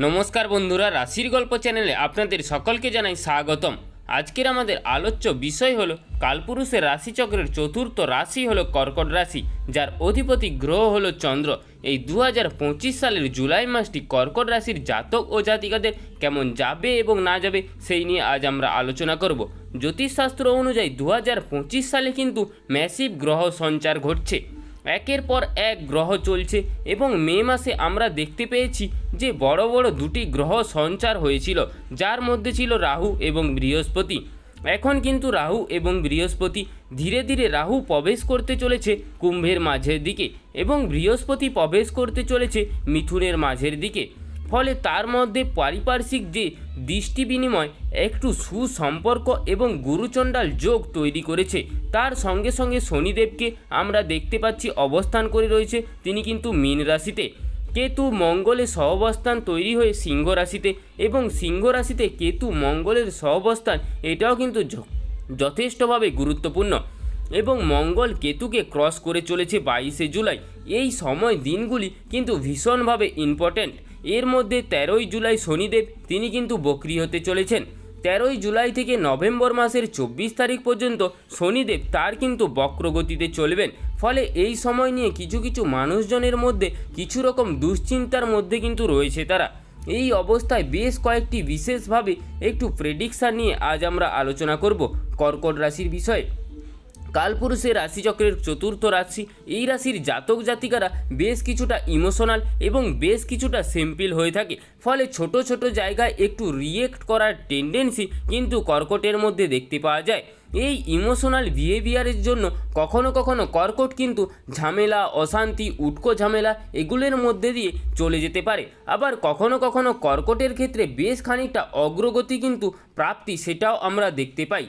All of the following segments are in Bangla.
নমস্কার বন্ধুরা, রাশির গল্প চ্যানেলে আপনাদের সকলকে জানাই স্বাগতম। আজকের আমাদের আলোচ্য বিষয় হলো কালপুরুষের রাশিচক্রের চতুর্থ রাশি হলো কর্কট রাশি, যার অধিপতি গ্রহ হলো চন্দ্র। এই 2025 সালের জুলাই মাসটি কর্কট রাশির জাতক ও জাতিকাদের কেমন যাবে এবং না যাবে সেই নিয়ে আজ আমরা আলোচনা করব। জ্যোতিষশাস্ত্র অনুযায়ী 2025 সালে কিন্তু ম্যাসিভ গ্রহ সঞ্চার ঘটছে, একের পর এক গ্রহ চলছে এবং মে মাসে আমরা দেখতে পেয়েছি যে বড় বড় দুটি গ্রহ সঞ্চার হয়েছিল, যার মধ্যে ছিল রাহু এবং বৃহস্পতি। এখন কিন্তু রাহু এবং বৃহস্পতি ধীরে ধীরে রাহু প্রবেশ করতে চলেছে কুম্ভের মাঝের দিকে এবং বৃহস্পতি প্রবেশ করতে চলেছে মিথুনের মাঝের দিকে। ফলে তার মধ্যে পারিপার্শ্বিক যে দৃষ্টি বিনিময় একটু সুসম্পর্ক এবং গুরুচণ্ডাল যোগ তৈরি করেছে। তার সঙ্গে সঙ্গে শনিদেবকে আমরা দেখতে পাচ্ছি অবস্থান করে রয়েছে, তিনি কিন্তু মীন রাশিতে। কেতু মঙ্গলের সহবস্থান তৈরি হয়ে সিংহ রাশিতে এবং সিংহ রাশিতে কেতু মঙ্গলের সহবস্থান এটাও কিন্তু যথেষ্টভাবে গুরুত্বপূর্ণ এবং মঙ্গল কেতুকে ক্রস করে চলেছে 22শে জুলাই। এই সময় দিনগুলি কিন্তু ভীষণভাবে ইম্পর্ট্যান্ট। এর মধ্যে 13ই জুলাই শনিদেব তিনি কিন্তু বক্রী হতে চলেছেন। 13ই জুলাই থেকে নভেম্বর মাসের 24 তারিখ পর্যন্ত শনিদেব তার কিন্তু বক্রগতিতে চলবেন। ফলে এই সময় নিয়ে কিছু কিছু মানুষজনের মধ্যে কিছু রকম দুশ্চিন্তার মধ্যে কিন্তু রয়েছে তারা। এই অবস্থায় বেশ কয়েকটি বিশেষভাবে একটু প্রেডিকশান নিয়ে আজ আমরা আলোচনা করব কর্কট রাশির বিষয়ে। কালপুরুষের রাশিচক্রের চতুর্থ রাশি, এই রাশির জাতক জাতিকারা বেশ কিছুটা ইমোশনাল এবং বেশ কিছুটা সিম্পল হয়ে থাকে। ফলে ছোট ছোট জায়গায় একটু রিয়েক্ট করার টেন্ডেন্সি কিন্তু কর্কটের মধ্যে দেখতে পাওয়া যায়। এই ইমোশনাল বিহেভিয়ারের জন্য কখনো কখনো কর্কট কিন্তু ঝামেলা, অশান্তি, উটকো ঝামেলা এগুলোর মধ্যে দিয়ে চলে যেতে পারে। আবার কখনো কখনো কর্কটের ক্ষেত্রে বেশ খানিকটা অগ্রগতি কিন্তু প্রাপ্তি সেটাও আমরা দেখতে পাই।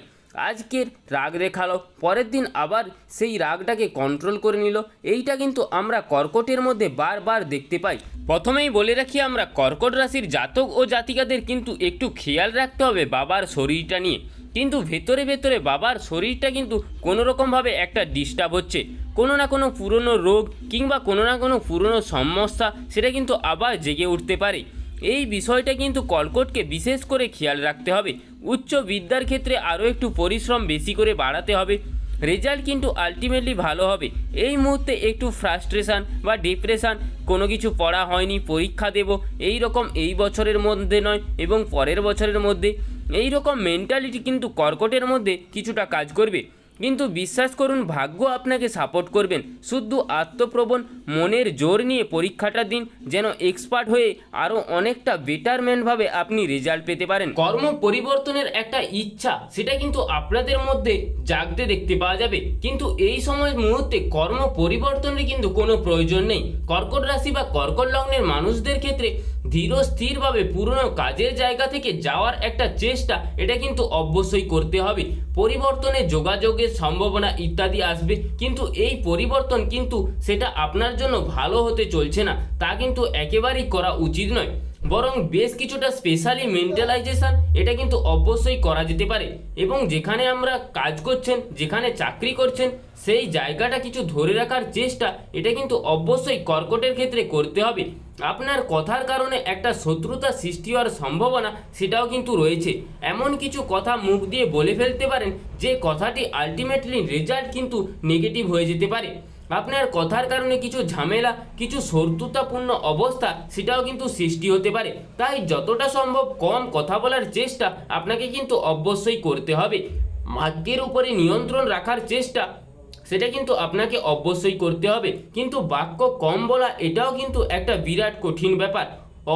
আজকের রাগ দেখালো, পরের দিন আবার সেই রাগটাকে কন্ট্রোল করে নিল, এইটা কিন্তু আমরা কর্কটের মধ্যে বারবার দেখতে পাই। প্রথমেই বলে রাখি, আমরা কর্কট রাশির জাতক ও জাতিকাদের কিন্তু একটু খেয়াল রাখতে হবে বাবার শরীরটা নিয়ে। কিন্তু ভেতরে ভেতরে বাবার শরীরটা কিন্তু কোনো রকমভাবে একটা ডিস্টার্ব হচ্ছে, কোনো না কোনো পুরনো রোগ কিংবা কোনো না কোনো পুরনো সমস্যা সেটা কিন্তু আবার জেগে উঠতে পারে। এই বিষয়টা কিন্তু কর্কটকে বিশেষ করে খেয়াল রাখতে হবে। উচ্চ বিদ্যার ক্ষেত্রে আরও একটু পরিশ্রম বেশি করে বাড়াতে হবে, রেজাল্ট কিন্তু আলটিমেটলি ভালো হবে। এই মুহূর্তে একটু ফ্রাস্ট্রেশন বা ডিপ্রেশন, কোনো কিছু পড়া হয়নি, পরীক্ষা দেব, এই রকম এই বছরের মধ্যে নয় এবং পরের বছরের মধ্যে, এই রকম মেন্টালিটি কিন্তু কর্কটের মধ্যে কিছুটা কাজ করবে। কিন্তু বিশ্বাস করুন, ভাগ্য আপনাকে সাপোর্ট করবেন। শুধু আত্মপ্রবণ মনের জোর নিয়ে পরীক্ষাটা দিন, যেন এক্সপার্ট হয়ে আরও অনেকটা বেটারমেন্টভাবে আপনি রেজাল্ট পেতে পারেন। কর্ম পরিবর্তনের একটা ইচ্ছা সেটা কিন্তু আপনাদের মধ্যে জাগতে দেখতে পাওয়া যাবে, কিন্তু এই সময় মুহূর্তে কর্ম পরিবর্তনের কিন্তু কোনো প্রয়োজন নেই। কর্কট রাশি বা কর্কট লগ্নের মানুষদের ক্ষেত্রে ধীর স্থিরভাবে পুরনো কাজের জায়গা থেকে যাওয়ার একটা চেষ্টা এটা কিন্তু অবশ্যই করতে হবে। পরিবর্তনে যোগাযোগের সম্ভাবনা ইত্যাদি আসবে, কিন্তু এই পরিবর্তন কিন্তু সেটা আপনার জন্য ভালো হতে চলছে না, তা কিন্তু একেবারেই করা উচিত নয়। বরং বেশ কিছুটা স্পেশালি মেন্টালাইজেশন এটা কিন্তু অবশ্যই করা যেতে পারে এবং যেখানে আমরা কাজ করছেন, যেখানে চাকরি করছেন, সেই জায়গাটা কিছু ধরে রাখার চেষ্টা এটা কিন্তু অবশ্যই কর্কটের ক্ষেত্রে করতে হবে। আপনার কথার কারণে একটা শত্রুতা সৃষ্টি হওয়ার সম্ভাবনা সেটাও কিন্তু রয়েছে। এমন কিছু কথা মুখ দিয়ে বলে ফেলতে পারেন যে কথাটি আলটিমেটলি রেজাল্ট কিন্তু নেগেটিভ হয়ে যেতে পারে। আপনার কথার কারণে কিছু ঝামেলা, কিছু শত্রুতাপূর্ণ অবস্থা সেটাও কিন্তু সৃষ্টি হতে পারে। তাই যতটা সম্ভব কম কথা বলার চেষ্টা আপনাকে কিন্তু অবশ্যই করতে হবে। ভাগ্যের উপরে নিয়ন্ত্রণ রাখার চেষ্টা সেটা কিন্তু আপনাকে অবশ্যই করতে হবে, কিন্তু বাক্য কম বলা এটাও কিন্তু একটা বিরাট কঠিন ব্যাপার।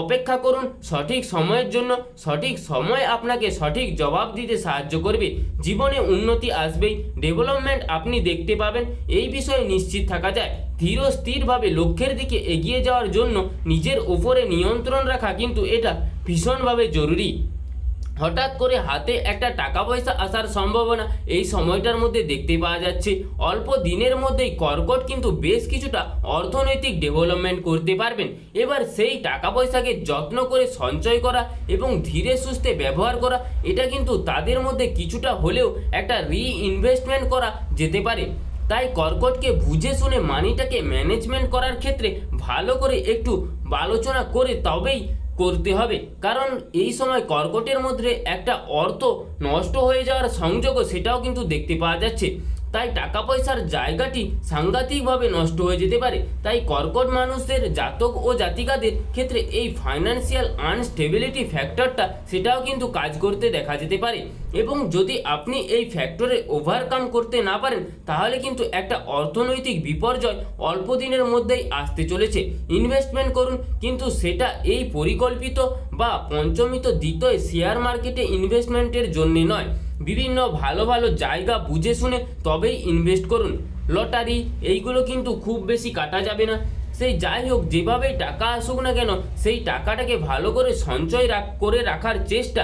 অপেক্ষা করুন সঠিক সময়ের জন্য, সঠিক সময় আপনাকে সঠিক জবাব দিতে সাহায্য করবে। জীবনে উন্নতি আসবেই, ডেভেলপমেন্ট আপনি দেখতে পাবেন, এই বিষয়ে নিশ্চিত থাকা যায়। ধীর স্থিরভাবে লক্ষ্যের দিকে এগিয়ে যাওয়ার জন্য নিজের উপরে নিয়ন্ত্রণ রাখা কিন্তু এটা ভীষণভাবে জরুরি। হঠাৎ করে হাতে একটা টাকা পয়সা আসার সম্ভাবনা এই সময়টার মধ্যে দেখতে পাওয়া যাচ্ছে। অল্প দিনের মধ্যেই কর্কট কিন্তু বেশ কিছুটা অর্থনৈতিক ডেভেলপমেন্ট করতে পারবেন। এবার সেই টাকা পয়সাকে যত্ন করে সঞ্চয় করা এবং ধীরে সুস্থে ব্যবহার করা এটা কিন্তু তাদের মধ্যে কিছুটা হলেও একটা রিইনভেস্টমেন্ট করা যেতে পারে। তাই কর্কটকে বুঝে শুনে মানিটাকে ম্যানেজমেন্ট করার ক্ষেত্রে ভালো করে একটু আলোচনা করে তবেই করতে হবে, কারণ এই সময় কর্কটের মধ্যে একটা অর্থ নষ্ট হয়ে যাওয়ার সংযোগও সেটাও কিন্তু দেখতে পাওয়া যাচ্ছে। তাই টাকা পয়সার জায়গাটি সাংঘাতিকভাবে নষ্ট হয়ে যেতে পারে। তাই কর্কট মানুষদের জাতক ও জাতিকাদের ক্ষেত্রে এই ফাইন্যান্সিয়াল আনস্টেবিলিটি ফ্যাক্টরটা সেটাও কিন্তু কাজ করতে দেখা যেতে পারে, এবং যদি আপনি এই ফ্যাক্টরে ওভারকাম করতে না পারেন তাহলে কিন্তু একটা অর্থনৈতিক বিপর্যয় অল্প দিনের মধ্যেই আসতে চলেছে। ইনভেস্টমেন্ট করুন, কিন্তু সেটা এই পরিকল্পিত বা পঞ্চমিত দ্বিতীয় শেয়ার মার্কেটে ইনভেস্টমেন্টের জন্য নয়। বিভিন্ন ভালো ভালো জায়গা বুঝে শুনে তবেই ইনভেস্ট করুন। লটারি এইগুলো কিন্তু খুব বেশি কাটা যাবে না। সেই যাই হোক, যেভাবেই টাকা আসুক না কেন সেই টাকাটাকে ভালো করে সঞ্চয় করে রাখার চেষ্টা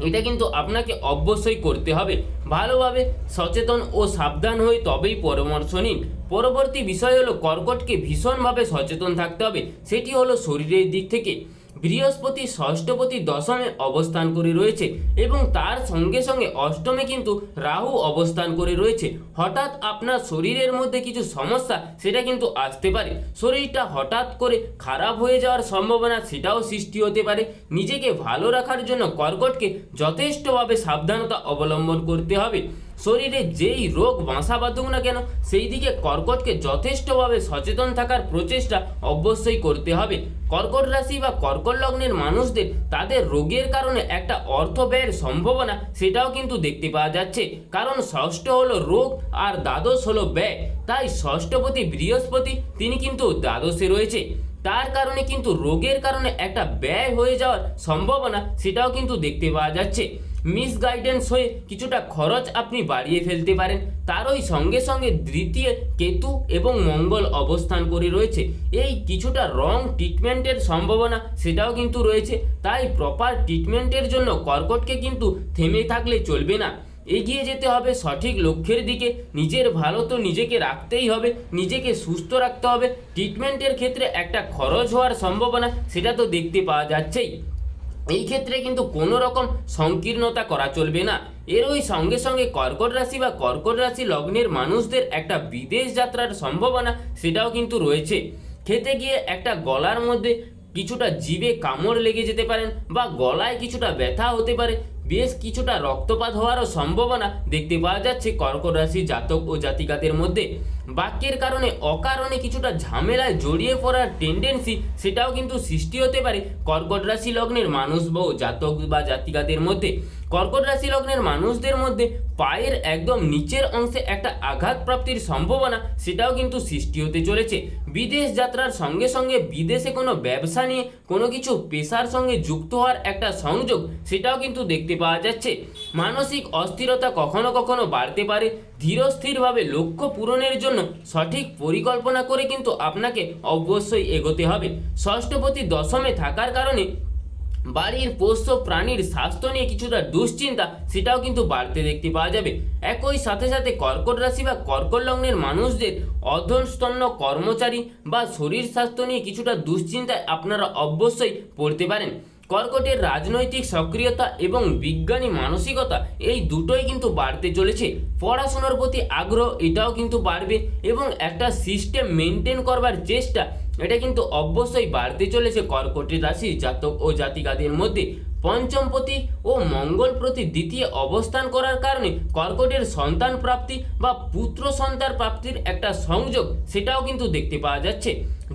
এটা কিন্তু আপনাকে অবশ্যই করতে হবে। ভালোভাবে সচেতন ও সাবধান হয়ে তবেই পরামর্শ নিন। পরবর্তী বিষয় হলো কর্কটকে ভীষণভাবে সচেতন থাকতে হবে, সেটি হলো শরীরের দিক থেকে। বৃহস্পতি ষষ্ঠপতি দশমে অবস্থান করে রয়েছে এবং তার সঙ্গে সঙ্গে অষ্টমে কিন্তু রাহু অবস্থান করে রয়েছে। হঠাৎ আপনার শরীরের মধ্যে কিছু সমস্যা সেটা কিন্তু আসতে পারে। শরীরটা হঠাৎ করে খারাপ হয়ে যাওয়ার সম্ভাবনা সেটাও সৃষ্টি হতে পারে। নিজেকে ভালো রাখার জন্য কর্কটকে যথেষ্টভাবে সাবধানতা অবলম্বন করতে হবে। শরীরে যেই রোগ বাসা বাঁধুক না কেন সেই দিকে কর্কটকে যথেষ্টভাবে সচেতন থাকার প্রচেষ্টা অবশ্যই করতে হবে। কর্কট রাশি বা কর্কট লগ্নের মানুষদের তাদের রোগের কারণে একটা অর্থ ব্যয়ের সম্ভাবনা সেটাও কিন্তু দেখতে পাওয়া যাচ্ছে, কারণ ষষ্ঠ হলো রোগ আর দ্বাদশ হলো ব্যয়। তাই ষষ্ঠপতি বৃহস্পতি তিনি কিন্তু দ্বাদশে রয়েছে, তার কারণে কিন্তু রোগের কারণে একটা ব্যয় হয়ে যাওয়ার সম্ভাবনা সেটাও কিন্তু দেখতে পাওয়া যাচ্ছে। মিসগাইডেন্স হয়ে কিছুটা খরচ আপনি বাড়িয়ে ফেলতে পারেন। তারই সঙ্গে সঙ্গে দ্বিতীয় কেতু এবং মঙ্গল অবস্থান করে রয়েছে, এই কিছুটা রং ট্রিটমেন্টের সম্ভাবনা সেটাও কিন্তু রয়েছে। তাই প্রপার ট্রিটমেন্টের জন্য কর্কটকে কিন্তু থেমে থাকলে চলবে না, এগিয়ে যেতে হবে সঠিক লক্ষ্যের দিকে। নিজের ভালো তো নিজেকে রাখতেই হবে, নিজেকে সুস্থ রাখতে হবে। ট্রিটমেন্টের ক্ষেত্রে একটা খরচ হওয়ার সম্ভাবনা সেটা তো দেখতে পাওয়া যাচ্ছেই। এই ক্ষেত্রে কিন্তু কোনো রকম সংকীর্ণতা করা চলবে না। এরই সঙ্গে সঙ্গে কর্কট রাশি বা কর্কট রাশি লগ্নের মানুষদের একটা বিদেশ যাত্রার সম্ভাবনা সেটাও কিন্তু রয়েছে। খেতে গিয়ে একটা গলার মধ্যে কিছুটা জিভে কামড় লেগে যেতে পারেন বা গলায় কিছুটা ব্যথা হতে পারে, বেশ কিছুটা রক্তপাত হওয়ারও সম্ভাবনা দেখতে পাওয়া যাচ্ছে কর্কট রাশি জাতক ও জাতিকাদের মধ্যে। বাক্যের কারণে অকারণে কিছুটা ঝামেলায় জড়িয়ে পড়ার টেন্ডেন্সি সেটাও কিন্তু সৃষ্টি হতে পারে কর্কট রাশি লগ্নের মানুষ বা জাতক বা জাতিকাদের মধ্যে। কর্কট রাশি লগ্নের মানুষদের মধ্যে পায়ের একদম নিচের অংশে একটা আঘাত প্রাপ্তির সম্ভাবনা সেটাও কিন্তু সৃষ্টি হতে চলেছে। বিদেশ যাত্রার সঙ্গে সঙ্গে বিদেশে কোনো ব্যবসা নিয়ে কোনো কিছু পেশার সঙ্গে যুক্ত হওয়ার একটা সংযোগ সেটাও কিন্তু দেখতে পাওয়া যাচ্ছে। মানসিক অস্থিরতা কখনো কখনো বাড়তে পারে। ধীরস্থিরভাবে লক্ষ্য পূরণের জন্য সঠিক পরিকল্পনা করে কিন্তু আপনাকে অবশ্যই এগোতে হবে। ষষ্ঠপতি দশমে থাকার কারণে বাড়ির পোষ্য প্রাণীর স্বাস্থ্য নিয়ে কিছুটা দুশ্চিন্তা সেটাও কিন্তু বাড়তে দেখতে পাওয়া যাবে। একই সাথে সাথে কর্কট রাশি বা কর্কট লগ্নের মানুষদের অধস্তন্য কর্মচারী বা শরীর স্বাস্থ্য নিয়ে কিছুটা দুশ্চিন্তায় আপনারা অবশ্যই পড়তে পারেন। কর্কটের রাজনৈতিক সক্রিয়তা এবং বিজ্ঞানী মানসিকতা এই দুটোই কিন্তু বাড়তে চলেছে। পড়াশোনার প্রতি আগ্রহ এটাও কিন্তু বাড়বে এবং একটা সিস্টেম মেনটেন করবার চেষ্টা এটা কিন্তু অবশ্যই বাড়তে চলেছে কর্কটের রাশি জাতক ও জাতিকাদের মধ্যে। পঞ্চমপতি ও মঙ্গল প্রতি দ্বিতীয় অবস্থান করার কারণে কর্কটের সন্তান প্রাপ্তি বা পুত্র সন্তান প্রাপ্তির একটা সংযোগ সেটাও কিন্তু দেখতে পাওয়া যাচ্ছে।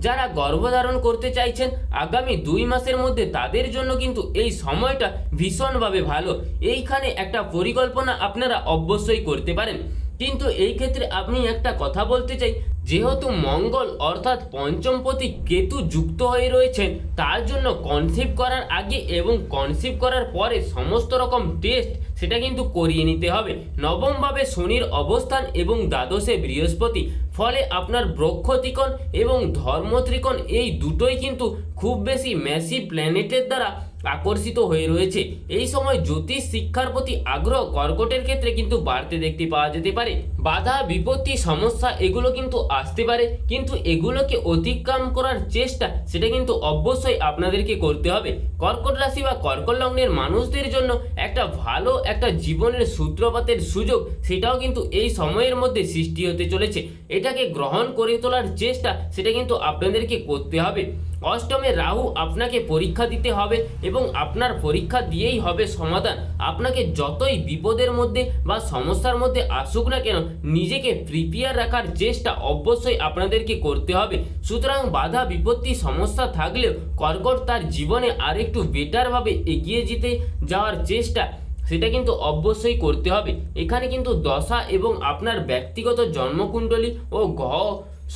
যারা গর্ভধারণ করতে চাইছেন আগামী 2 মাসের মধ্যে তাদের জন্য কিন্তু এই সময়টা ভীষণভাবে ভালো। এইখানে একটা পরিকল্পনা আপনারা অবশ্যই করতে পারেন, কিন্তু এই ক্ষেত্রে আমি একটা কথা বলতে চাই, যেহেতু মঙ্গল অর্থাৎ পঞ্চমপতি কেতু যুক্ত হয়ে রয়েছেন তার জন্য কনসিভ করার আগে এবং কনসিভ করার পরে সমস্ত রকম টেস্ট সেটা কিন্তু করিয়ে নিতে হবে। নবমভাবে শনির অবস্থান এবং দ্বাদশে বৃহস্পতি, ফলে আপনার বৃক্ষ ত্রিকোণ এবং ধর্ম ত্রিকোণ এই দুটোই কিন্তু খুব বেশি ম্যাসিভ প্ল্যানেটের দ্বারা আকর্ষিত হয়ে রয়েছে। এই সময় জ্যোতিষ শিক্ষার প্রতি আগ্রহ কর্কটের ক্ষেত্রে কিন্তু বাড়তে দেখতে পাওয়া যেতে পারে। বাধা বিপত্তি সমস্যা এগুলো কিন্তু আসতে পারে, কিন্তু এগুলোকে অতিক্রম করার চেষ্টা সেটা কিন্তু অবশ্যই আপনাদেরকে করতে হবে। কর্কট রাশি বা কর্কট লগ্নের মানুষদের জন্য একটা ভালো একটা জীবনের সূত্রপাতের সুযোগ সেটাও কিন্তু এই সময়ের মধ্যে সৃষ্টি হতে চলেছে। এটাকে গ্রহণ করে তোলার চেষ্টা সেটা কিন্তু আপনাদেরকে করতে হবে। অষ্টমে রাহু আপনাকে পরীক্ষা দিতে হবে এবং আপনার পরীক্ষা দিয়েই হবে সমাধান। আপনাকে যতই বিপদের মধ্যে বা সমস্যার মধ্যে আসুক না কেন, নিজেকে প্রিপেয়ার রাখার চেষ্টা অবশ্যই আপনাদেরকে করতে হবে। সুতরাং বাধা বিপত্তি সমস্যা থাকলেও কর্কট তার জীবনে আরেকটু বেটারভাবে এগিয়ে যেতে যাওয়ার চেষ্টা সেটা কিন্তু অবশ্যই করতে হবে। এখানে কিন্তু দশা এবং আপনার ব্যক্তিগত জন্মকুণ্ডলী ও গ্রহ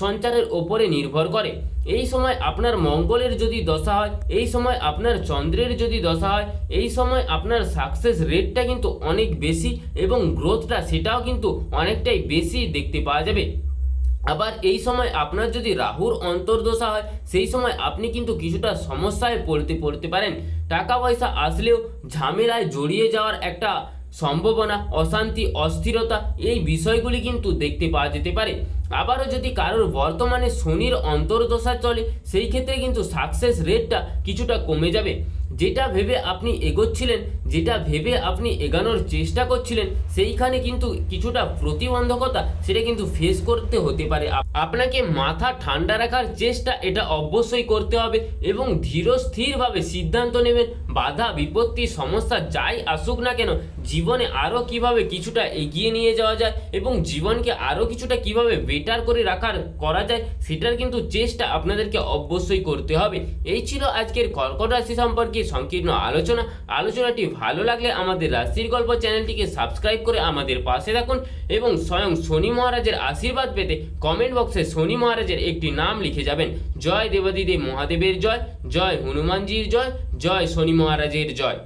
সঞ্চারের ওপরে নির্ভর করে। এই সময় আপনার মঙ্গলের যদি দশা হয়, এই সময় আপনার চন্দ্রের যদি দশা হয়, এই সময় আপনার সাকসেস রেটটা কিন্তু অনেক বেশি এবং গ্রোথটা সেটাও কিন্তু অনেকটাই বেশি দেখতে পাওয়া যাবে। আবার এই সময় আপনার যদি রাহুর অন্তর্দশা হয়, সেই সময় আপনি কিন্তু কিছুটা সমস্যায় পড়তে পারেন। টাকা পয়সা আসলেও ঝামেলায় জড়িয়ে যাওয়ার একটা সম্ভাবনা, অশান্তি, অস্থিরতা, এই বিষয়গুলি কিন্তু দেখতে পাওয়া যেতে পারে। আবারও যদি কারোর বর্তমানে শনির অন্তর্দশা চলে, সেই ক্ষেত্রে কিন্তু সাকসেস রেটটা কিছুটা কমে যাবে। যেটা ভেবে আপনি এগোচ্ছিলেন, যেটা ভেবে আপনি এগানোর চেষ্টা করছিলেন, সেইখানে কিন্তু কিছুটা প্রতিবন্ধকতা সেটা কিন্তু ফেস করতে হতে পারে। আপনাকে মাথা ঠান্ডা রাখার চেষ্টা এটা অবশ্যই করতে হবে এবং ধীর স্থিরভাবে সিদ্ধান্ত নেবেন। বাধা বিপত্তি সমস্যা যাই আসুক না কেন, জীবনে আরও কিভাবে কিছুটা এগিয়ে নিয়ে যাওয়া যায় এবং জীবনকে আরও কিছুটা কিভাবে বেটার করে করা যায়, সেটার কিন্তু চেষ্টা আপনাদেরকে অবশ্যই করতে হবে। এই ছিল আজকের কর্কট রাশি সম্পর্কে সংকীর্ণ আলোচনাটি ভালো লাগলে আমাদের রাশির গল্প চ্যানেলটিকে সাবস্ক্রাইব করে আমাদের পাশে থাকুন এবং স্বয়ং শনি মহারাজের আশীর্বাদ পেতে কমেন্ট বক্সে শনি মহারাজের একটি নাম লিখে যাবেন। জয় দেবাদিদেব মহাদেবের জয়, জয় হনুমানজির জয়, জয় শনি মহারাজের জয়।